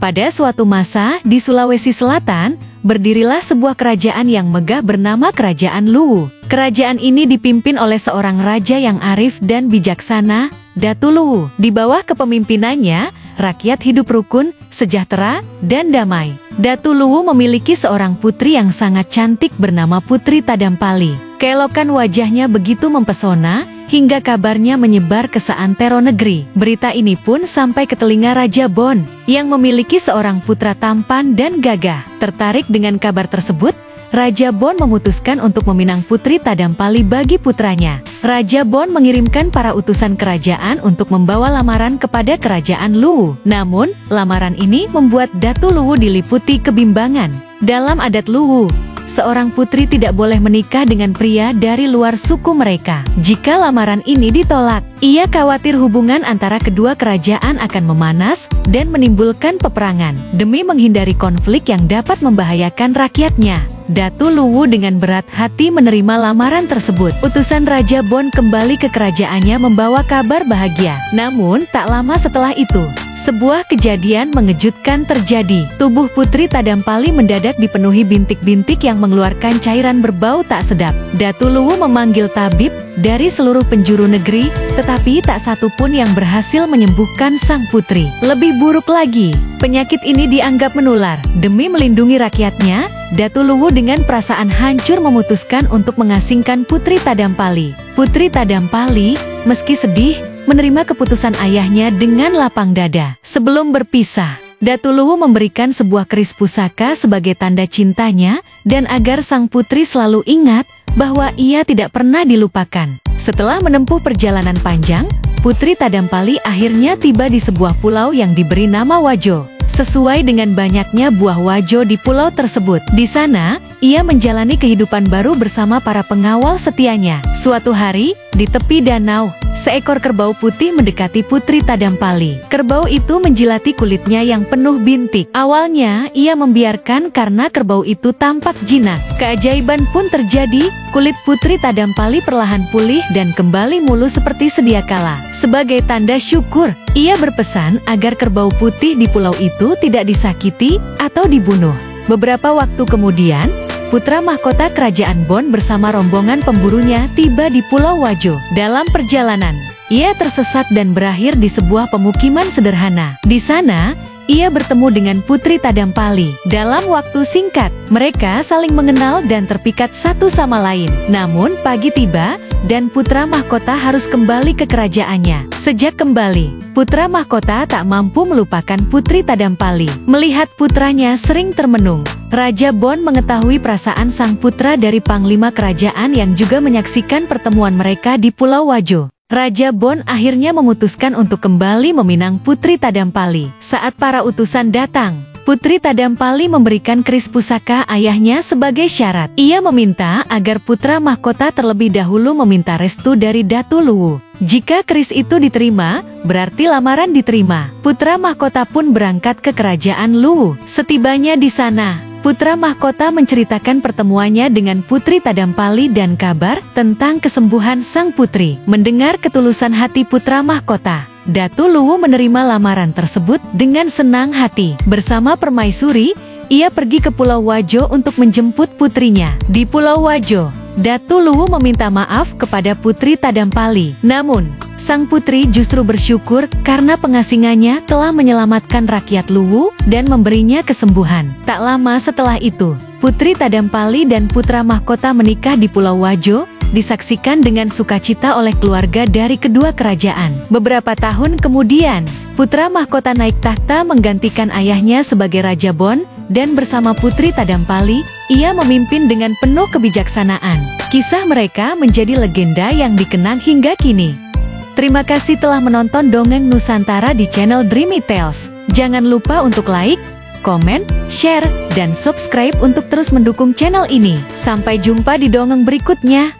Pada suatu masa, di Sulawesi Selatan, berdirilah sebuah kerajaan yang megah bernama Kerajaan Luwu. Kerajaan ini dipimpin oleh seorang raja yang arif dan bijaksana, Datu Luwu. Di bawah kepemimpinannya, rakyat hidup rukun, sejahtera, dan damai. Datu Luwu memiliki seorang putri yang sangat cantik bernama Putri Tadampali. Keelokan wajahnya begitu mempesona, hingga kabarnya menyebar ke seantero negeri. Berita ini pun sampai ke telinga Raja Bon, yang memiliki seorang putra tampan dan gagah. Tertarik dengan kabar tersebut, Raja Bon memutuskan untuk meminang Putri Tadampali bagi putranya. Raja Bon mengirimkan para utusan kerajaan untuk membawa lamaran kepada Kerajaan Luwu. Namun, lamaran ini membuat Datu Luwu diliputi kebimbangan. Dalam adat Luwu, seorang putri tidak boleh menikah dengan pria dari luar suku mereka. Jika lamaran ini ditolak, ia khawatir hubungan antara kedua kerajaan akan memanas dan menimbulkan peperangan. Demi menghindari konflik yang dapat membahayakan rakyatnya, Datu Luwu dengan berat hati menerima lamaran tersebut. Utusan Raja Bon kembali ke kerajaannya membawa kabar bahagia. Namun, tak lama setelah itu, sebuah kejadian mengejutkan terjadi. Tubuh Putri Tadampali mendadak dipenuhi bintik-bintik yang mengeluarkan cairan berbau tak sedap. Datu Luwu memanggil tabib dari seluruh penjuru negeri, tetapi tak satu pun yang berhasil menyembuhkan sang putri. Lebih buruk lagi, penyakit ini dianggap menular. Demi melindungi rakyatnya, Datu Luwu dengan perasaan hancur memutuskan untuk mengasingkan Putri Tadampali. Putri Tadampali, meski sedih, menerima keputusan ayahnya dengan lapang dada. Sebelum berpisah, Datu Luwu memberikan sebuah keris pusaka sebagai tanda cintanya, dan agar sang putri selalu ingat bahwa ia tidak pernah dilupakan. Setelah menempuh perjalanan panjang, Putri Tadampali akhirnya tiba di sebuah pulau yang diberi nama Wajo. Sesuai dengan banyaknya buah wajo di pulau tersebut. Di sana, ia menjalani kehidupan baru bersama para pengawal setianya. Suatu hari, di tepi danau, seekor kerbau putih mendekati Putri Tadampali. Kerbau itu menjilati kulitnya yang penuh bintik. Awalnya, ia membiarkan karena kerbau itu tampak jinak. Keajaiban pun terjadi, kulit Putri Tadampali perlahan pulih dan kembali mulus seperti sedia kala. Sebagai tanda syukur, ia berpesan agar kerbau putih di pulau itu tidak disakiti atau dibunuh. Beberapa waktu kemudian, putra mahkota Kerajaan Bon bersama rombongan pemburunya tiba di Pulau Wajo. Dalam perjalanan, ia tersesat dan berakhir di sebuah pemukiman sederhana. Di sana, ia bertemu dengan Putri Tadampali. Dalam waktu singkat, mereka saling mengenal dan terpikat satu sama lain. Namun, pagi tiba, dan putra mahkota harus kembali ke kerajaannya. Sejak kembali, putra mahkota tak mampu melupakan Putri Tadampali. Melihat putranya sering termenung, Raja Bon mengetahui perasaan sang putra dari panglima kerajaan yang juga menyaksikan pertemuan mereka di Pulau Wajo. Raja Bon akhirnya memutuskan untuk kembali meminang Putri Tadampali. Saat para utusan datang, Putri Tadampali memberikan keris pusaka ayahnya sebagai syarat. Ia meminta agar putra mahkota terlebih dahulu meminta restu dari Datu Luwu. Jika keris itu diterima, berarti lamaran diterima. Putra mahkota pun berangkat ke Kerajaan Luwu. Setibanya di sana, putra mahkota menceritakan pertemuannya dengan Putri Tadampali dan kabar tentang kesembuhan sang putri. Mendengar ketulusan hati putra mahkota, Datu Luwu menerima lamaran tersebut dengan senang hati. Bersama permaisuri, ia pergi ke Pulau Wajo untuk menjemput putrinya. Di Pulau Wajo, Datu Luwu meminta maaf kepada Putri Tadampali. Namun, sang putri justru bersyukur karena pengasingannya telah menyelamatkan rakyat Luwu dan memberinya kesembuhan. Tak lama setelah itu, Putri Tadampali dan putra mahkota menikah di Pulau Wajo, disaksikan dengan sukacita oleh keluarga dari kedua kerajaan. Beberapa tahun kemudian, putra mahkota naik takhta menggantikan ayahnya sebagai Raja Bon, dan bersama Putri Tadampali, ia memimpin dengan penuh kebijaksanaan. Kisah mereka menjadi legenda yang dikenang hingga kini. Terima kasih telah menonton Dongeng Nusantara di channel Dreamy Tales. Jangan lupa untuk like, komen, share, dan subscribe untuk terus mendukung channel ini. Sampai jumpa di dongeng berikutnya.